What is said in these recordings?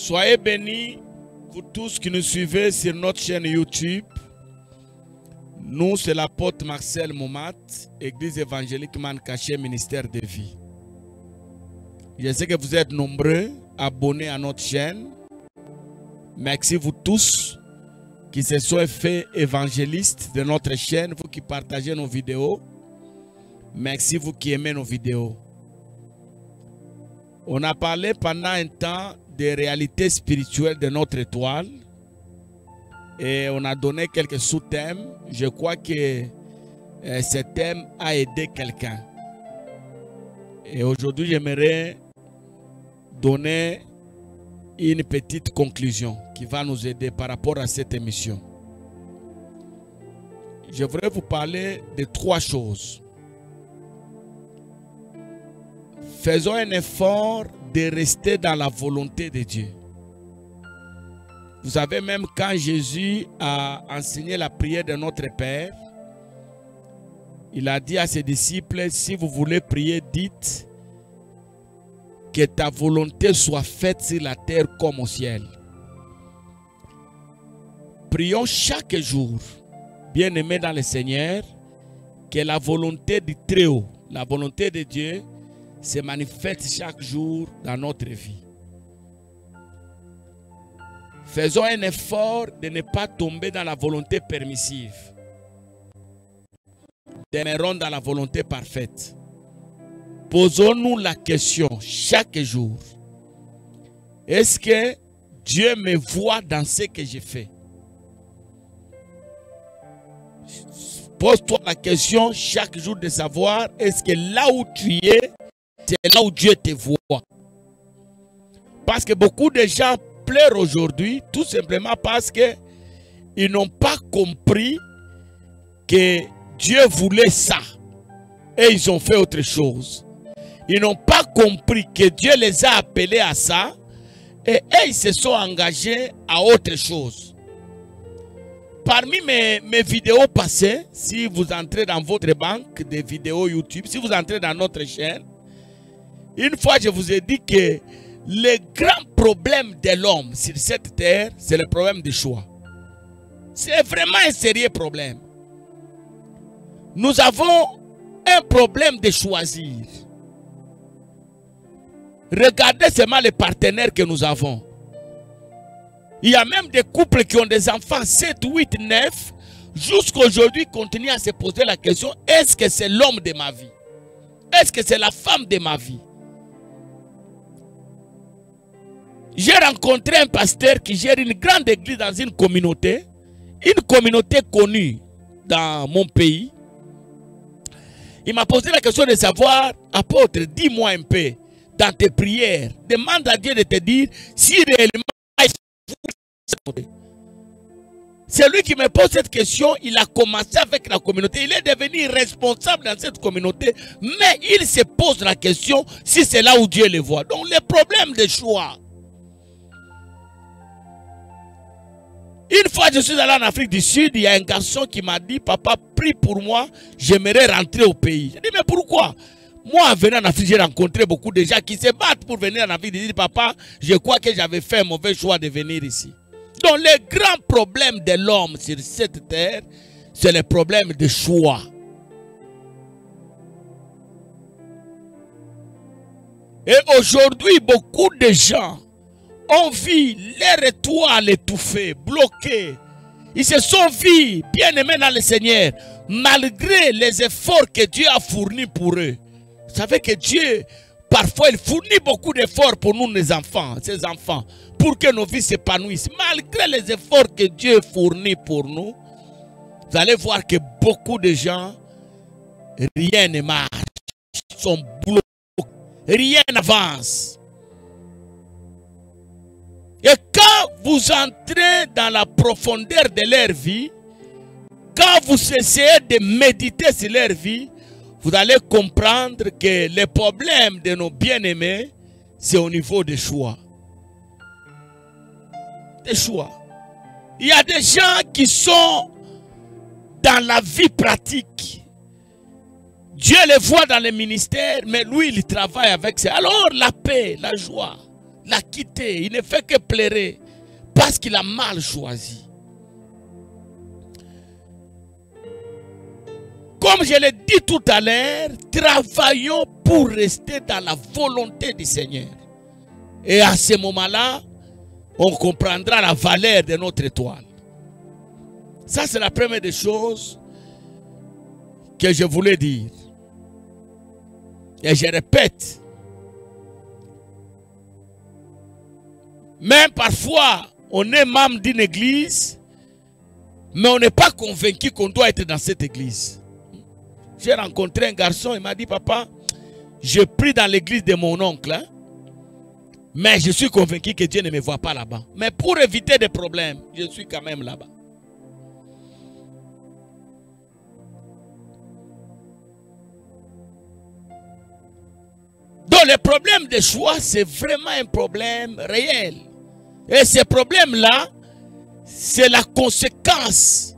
Soyez bénis, vous tous qui nous suivez sur notre chaîne YouTube. Nous, c'est l'apôtre Marcel Moumat, Église évangélique Mancaché, ministère de vie. Je sais que vous êtes nombreux abonnés à notre chaîne. Merci vous tous qui se sont fait évangélistes de notre chaîne, vous qui partagez nos vidéos. Merci vous qui aimez nos vidéos. On a parlé pendant un temps des réalités spirituelles de notre étoile et on a donné quelques sous-thèmes. Je crois que ce thème a aidé quelqu'un. Et aujourd'hui, j'aimerais donner une petite conclusion qui va nous aider par rapport à cette émission. Je voudrais vous parler de 3 choses. Faisons un effort de rester dans la volonté de Dieu. Vous savez, même quand Jésus a enseigné la prière de notre Père, il a dit à ses disciples, si vous voulez prier, dites que ta volonté soit faite sur la terre comme au ciel. Prions chaque jour, bien-aimés dans le Seigneur, que la volonté du Très-Haut, la volonté de Dieu, se manifeste chaque jour dans notre vie. Faisons un effort de ne pas tomber dans la volonté permissive. Demeurons dans la volonté parfaite. Posons-nous la question chaque jour. Est-ce que Dieu me voit dans ce que je fais? Pose-toi la question chaque jour de savoir, est-ce que là où tu es, c'est là où Dieu te voit. Parce que beaucoup de gens pleurent aujourd'hui, tout simplement parce qu'ils n'ont pas compris que Dieu voulait ça. Et ils ont fait autre chose. Ils n'ont pas compris que Dieu les a appelés à ça. Et ils se sont engagés à autre chose. Parmi mes vidéos passées, si vous entrez dans votre banque de vidéos YouTube, si vous entrez dans notre chaîne, une fois, je vous ai dit que le grand problème de l'homme sur cette terre, c'est le problème du choix. C'est vraiment un sérieux problème. Nous avons un problème de choisir. Regardez seulement les partenaires que nous avons. Il y a même des couples qui ont des enfants 7, 8, 9, jusqu'à aujourd'hui continuent à se poser la question, est-ce que c'est l'homme de ma vie? Est-ce que c'est la femme de ma vie? J'ai rencontré un pasteur qui gère une grande église dans une communauté connue dans mon pays. Il m'a posé la question de savoir, apôtre, dis-moi un peu, dans tes prières, demande à Dieu de te dire si réellement c'est lui qui me pose cette question. Il a commencé avec la communauté, il est devenu responsable dans cette communauté, mais il se pose la question si c'est là où Dieu le voit. Donc le problème de choix. Une fois je suis allé en Afrique du Sud, il y a un garçon qui m'a dit, papa, prie pour moi, j'aimerais rentrer au pays. J'ai dit, mais pourquoi? Moi, en venant en Afrique, j'ai rencontré beaucoup de gens qui se battent pour venir en Afrique. Ils disent, papa, je crois que j'avais fait un mauvais choix de venir ici. Donc, le grand problème de l'homme sur cette terre, c'est le problème de choix. Et aujourd'hui, beaucoup de gens ont vu leur étoile étouffée, bloquée. Ils se sont vus bien aimés dans le Seigneur, malgré les efforts que Dieu a fournis pour eux. Vous savez que Dieu, parfois, il fournit beaucoup d'efforts pour nous, les enfants, ces enfants, pour que nos vies s'épanouissent. Malgré les efforts que Dieu fournit pour nous, vous allez voir que beaucoup de gens, rien ne marche, sont bloqués, rien n'avance. Et quand vous entrez dans la profondeur de leur vie, quand vous essayez de méditer sur leur vie, vous allez comprendre que le problème de nos bien-aimés, c'est au niveau des choix. Des choix. Il y a des gens qui sont dans la vie pratique. Dieu les voit dans le ministère, mais lui, il travaille avec ça. Alors, la paix, la joie, l'a quitté. Il ne fait que pleurer parce qu'il a mal choisi. Comme je l'ai dit tout à l'heure, travaillons pour rester dans la volonté du Seigneur. Et à ce moment-là, on comprendra la valeur de notre étoile. Ça, c'est la première des choses que je voulais dire. Et je répète, même parfois, on est membre d'une église, mais on n'est pas convaincu qu'on doit être dans cette église. J'ai rencontré un garçon, il m'a dit, papa, je prie dans l'église de mon oncle, hein, mais je suis convaincu que Dieu ne me voit pas là-bas. Mais pour éviter des problèmes, je suis quand même là-bas. Donc le problème de choix, c'est vraiment un problème réel. Et ce problème-là, c'est la conséquence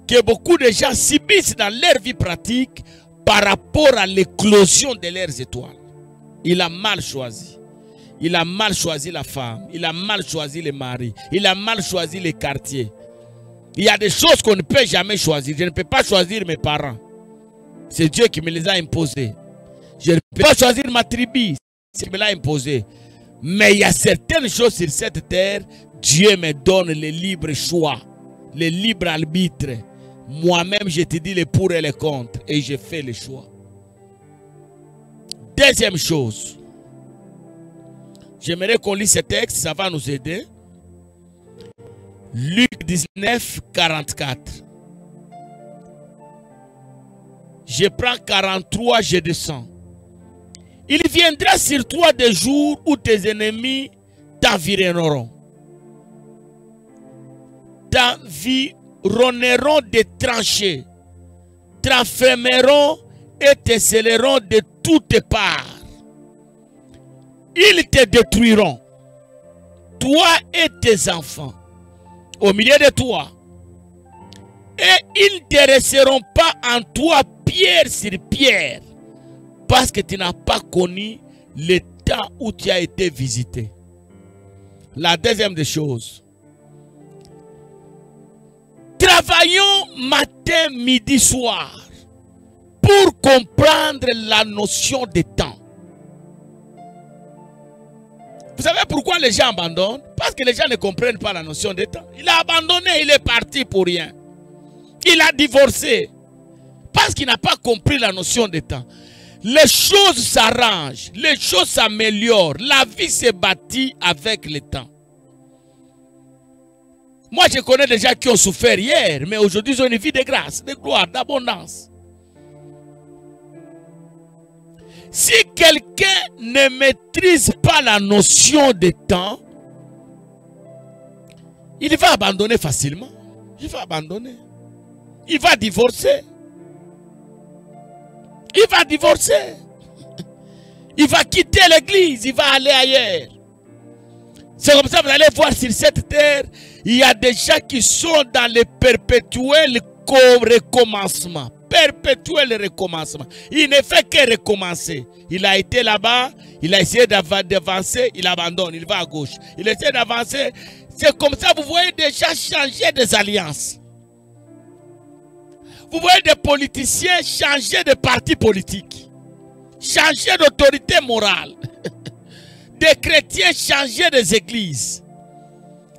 que beaucoup de gens subissent dans leur vie pratique par rapport à l'éclosion de leurs étoiles. Il a mal choisi. Il a mal choisi la femme. Il a mal choisi le mari. Il a mal choisi les quartiers. Il y a des choses qu'on ne peut jamais choisir. Je ne peux pas choisir mes parents. C'est Dieu qui me les a imposés. Je ne peux pas choisir ma tribu. C'est Dieu qui me l'a imposé. Mais il y a certaines choses sur cette terre, Dieu me donne le libre choix, le libre arbitre. Moi-même, je te dis les pour et les contre. Et je fais le choix. Deuxième chose. J'aimerais qu'on lise ce texte, ça va nous aider. Luc 19, 44. Je prends 43, je descends. Il viendra sur toi des jours où tes ennemis t'environneront. T'environneront des tranchées, t'enfermeront et te scelleront de toutes parts. Ils te détruiront, toi et tes enfants, au milieu de toi. Et ils ne te laisseront pas en toi pierre sur pierre, parce que tu n'as pas connu le temps où tu as été visité. La deuxième des choses. Travaillons matin, midi, soir pour comprendre la notion de temps. Vous savez pourquoi les gens abandonnent? Parce que les gens ne comprennent pas la notion de temps. Il a abandonné, il est parti pour rien. Il a divorcé parce qu'il n'a pas compris la notion de temps. Les choses s'arrangent, les choses s'améliorent, la vie se bâtit avec le temps. Moi, je connais des gens qui ont souffert hier, mais aujourd'hui, ils ont une vie de grâce, de gloire, d'abondance. Si quelqu'un ne maîtrise pas la notion de temps, il va abandonner facilement. Il va abandonner. Il va divorcer. Il va divorcer. Il va quitter l'église. Il va aller ailleurs. C'est comme ça que vous allez voir sur cette terre, il y a des gens qui sont dans le perpétuel recommencement. Perpétuel recommencement. Il ne fait que recommencer. Il a été là-bas, il a essayé d'avancer, il abandonne, il va à gauche. Il essaie d'avancer. C'est comme ça que vous voyez des gens changer des alliances. Vous voyez des politiciens changer de parti politique. Changer d'autorité morale. Des chrétiens changer des églises.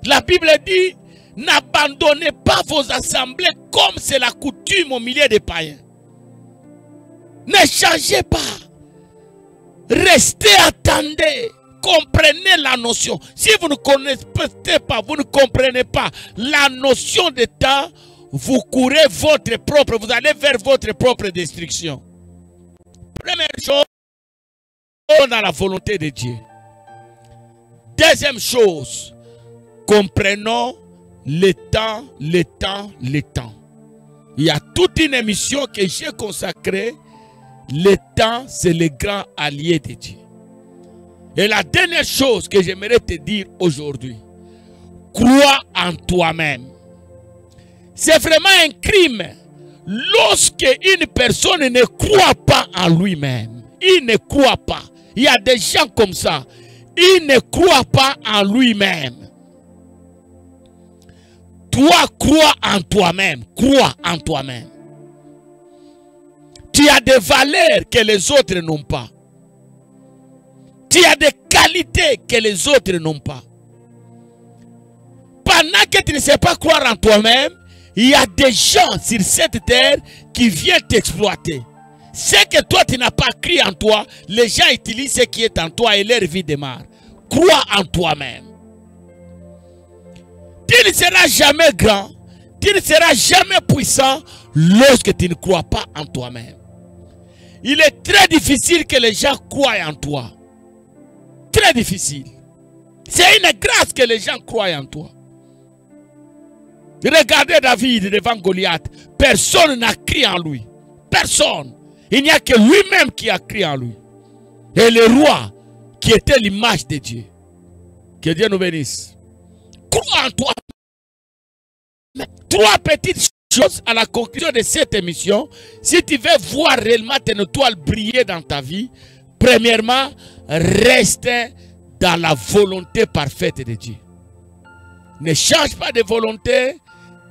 La Bible dit, n'abandonnez pas vos assemblées comme c'est la coutume au milieu des païens. Ne changez pas. Restez, attendez. Comprenez la notion. Si vous ne connaissez pas, vous ne comprenez pas la notion de temps, vous courez votre propre, vous allez vers votre propre destruction. Première chose, dans la volonté de Dieu. Deuxième chose, comprenons le temps, le temps, le temps. Il y a toute une émission que j'ai consacrée. Le temps, c'est le grand allié de Dieu. Et la dernière chose que j'aimerais te dire aujourd'hui, crois en toi-même. C'est vraiment un crime lorsque une personne ne croit pas en lui-même. Il ne croit pas. Il y a des gens comme ça. il ne croit pas en lui-même. Toi, crois en toi-même. Crois en toi-même. Tu as des valeurs que les autres n'ont pas. Tu as des qualités que les autres n'ont pas. Pendant que tu ne sais pas croire en toi-même, il y a des gens sur cette terre qui viennent t'exploiter. Ce que toi tu n'as pas cru en toi, les gens utilisent ce qui est en toi et leur vie démarre. Crois en toi-même. Tu ne seras jamais grand, tu ne seras jamais puissant lorsque tu ne crois pas en toi-même. Il est très difficile que les gens croient en toi. Très difficile. C'est une grâce que les gens croient en toi. Regardez David devant Goliath. Personne n'a cru en lui. Personne. Il n'y a que lui-même qui a cru en lui. Et le roi qui était l'image de Dieu. Que Dieu nous bénisse. Crois en toi. Trois petites choses à la conclusion de cette émission. Si tu veux voir réellement tes étoiles briller dans ta vie, premièrement, reste dans la volonté parfaite de Dieu. Ne change pas de volonté.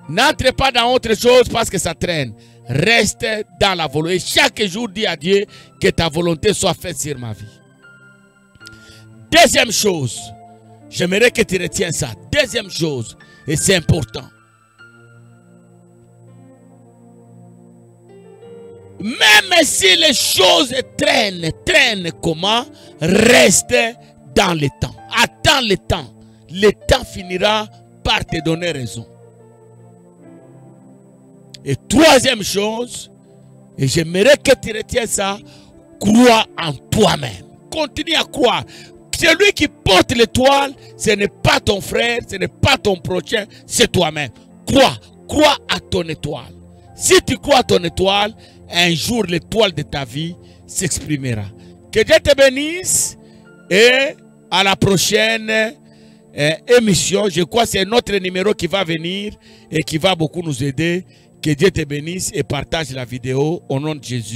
N'entre pas dans autre chose parce que ça traîne. Reste dans la volonté. Chaque jour, dis à Dieu que ta volonté soit faite sur ma vie. Deuxième chose, j'aimerais que tu retiennes ça. Deuxième chose, et c'est important. Même si les choses traînent comment, reste dans le temps. Attends le temps. Le temps finira par te donner raison. Et troisième chose, et j'aimerais que tu retiennes ça, crois en toi-même. Continue à croire. Celui qui porte l'étoile, ce n'est pas ton frère, ce n'est pas ton prochain, c'est toi-même. Crois à ton étoile. Si tu crois à ton étoile, un jour l'étoile de ta vie s'exprimera. Que Dieu te bénisse et à la prochaine émission. Je crois que c'est notre numéro qui va venir et qui va beaucoup nous aider. Que Dieu te bénisse et partage la vidéo au nom de Jésus.